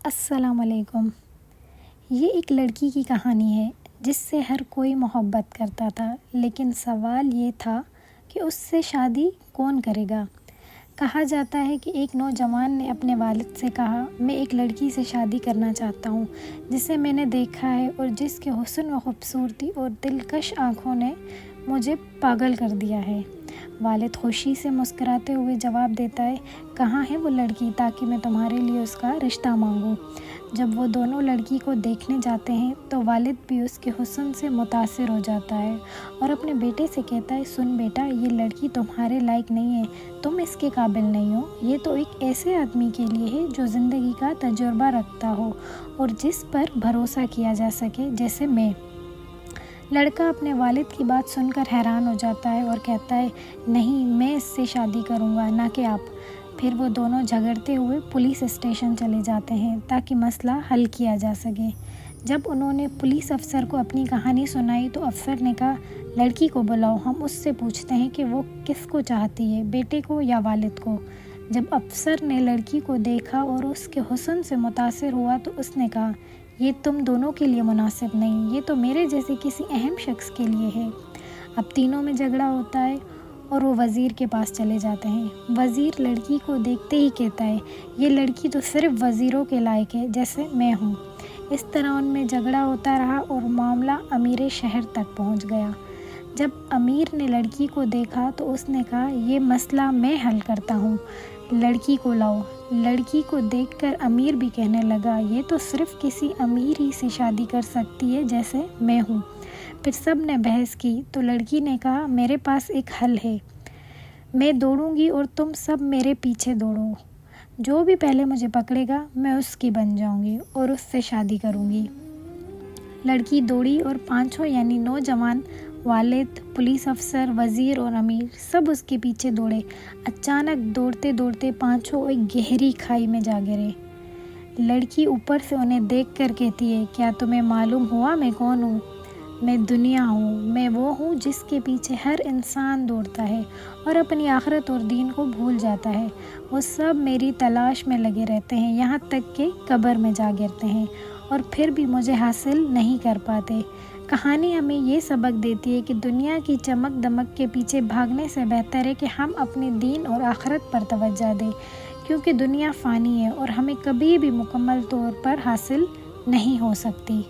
السلام علیکم۔ یہ ایک لڑکی کی کہانی ہے جس سے ہر کوئی محبت کرتا تھا، لیکن سوال یہ تھا کہ اس سے شادی کون کرے گا۔ کہا جاتا ہے کہ ایک نوجوان نے اپنے والد سے کہا، میں ایک لڑکی سے شادی کرنا چاہتا ہوں جسے میں نے دیکھا ہے اور جس کے حسن و خوبصورتی اور دلکش آنکھوں نے مجھے پاگل کر دیا ہے۔ والد خوشی سے مسکراتے ہوئے جواب دیتا ہے، کہاں ہے وہ لڑکی تاکہ میں تمہارے لیے اس کا رشتہ مانگوں۔ جب وہ دونوں لڑکی کو دیکھنے جاتے ہیں تو والد بھی اس کے حسن سے متاثر ہو جاتا ہے اور اپنے بیٹے سے کہتا ہے، سن بیٹا، یہ لڑکی تمہارے لائق نہیں ہے، تم اس کے قابل نہیں ہو۔ یہ تو ایک ایسے آدمی کے لیے ہے جو زندگی کا تجربہ رکھتا ہو اور جس پر بھروسہ کیا جا سکے، جیسے میں۔ لڑکا اپنے والد کی بات سن کر حیران ہو جاتا ہے اور کہتا ہے، نہیں، میں اس سے شادی کروں گا، نہ کہ آپ۔ پھر وہ دونوں جھگڑتے ہوئے پولیس اسٹیشن چلے جاتے ہیں تاکہ مسئلہ حل کیا جا سکے۔ جب انہوں نے پولیس افسر کو اپنی کہانی سنائی تو افسر نے کہا، لڑکی کو بلاؤ، ہم اس سے پوچھتے ہیں کہ وہ کس کو چاہتی ہے، بیٹے کو یا والد کو۔ جب افسر نے لڑکی کو دیکھا اور اس کے حسن سے متاثر ہوا تو اس نے کہا، یہ تم دونوں کے لیے مناسب نہیں، یہ تو میرے جیسے کسی اہم شخص کے لیے ہے۔ اب تینوں میں جھگڑا ہوتا ہے اور وہ وزیر کے پاس چلے جاتے ہیں۔ وزیر لڑکی کو دیکھتے ہی کہتا ہے، یہ لڑکی تو صرف وزیروں کے لائق ہے جیسے میں ہوں۔ اس طرح ان میں جھگڑا ہوتا رہا اور معاملہ امیر شہر تک پہنچ گیا۔ جب امیر نے لڑکی کو دیکھا تو اس نے کہا، یہ مسئلہ میں حل کرتا ہوں، لڑکی کو لاؤ۔ لڑکی کو دیکھ کر امیر بھی کہنے لگا، یہ تو صرف کسی امیر ہی سے شادی کر سکتی ہے جیسے میں ہوں۔ پھر سب نے بحث کی تو لڑکی نے کہا، میرے پاس ایک حل ہے، میں دوڑوں گی اور تم سب میرے پیچھے دوڑو، جو بھی پہلے مجھے پکڑے گا میں اس کی بن جاؤں گی اور اس سے شادی کروں گی۔ لڑکی دوڑی اور پانچوں یعنی نوجوان، والد، پولیس افسر، وزیر اور امیر سب اس کے پیچھے دوڑے۔ اچانک دوڑتے دوڑتے پانچوں ایک گہری کھائی میں جا گرے۔ لڑکی اوپر سے انہیں دیکھ کر کہتی ہے، کیا تمہیں معلوم ہوا میں کون ہوں؟ میں دنیا ہوں، میں وہ ہوں جس کے پیچھے ہر انسان دوڑتا ہے اور اپنی آخرت اور دین کو بھول جاتا ہے۔ وہ سب میری تلاش میں لگے رہتے ہیں، یہاں تک کہ قبر میں جا گرتے ہیں اور پھر بھی مجھے حاصل نہیں کر پاتے۔ کہانی ہمیں یہ سبق دیتی ہے کہ دنیا کی چمک دمک کے پیچھے بھاگنے سے بہتر ہے کہ ہم اپنے دین اور آخرت پر توجہ دیں، کیونکہ دنیا فانی ہے اور ہمیں کبھی بھی مکمل طور پر حاصل نہیں ہو سکتی۔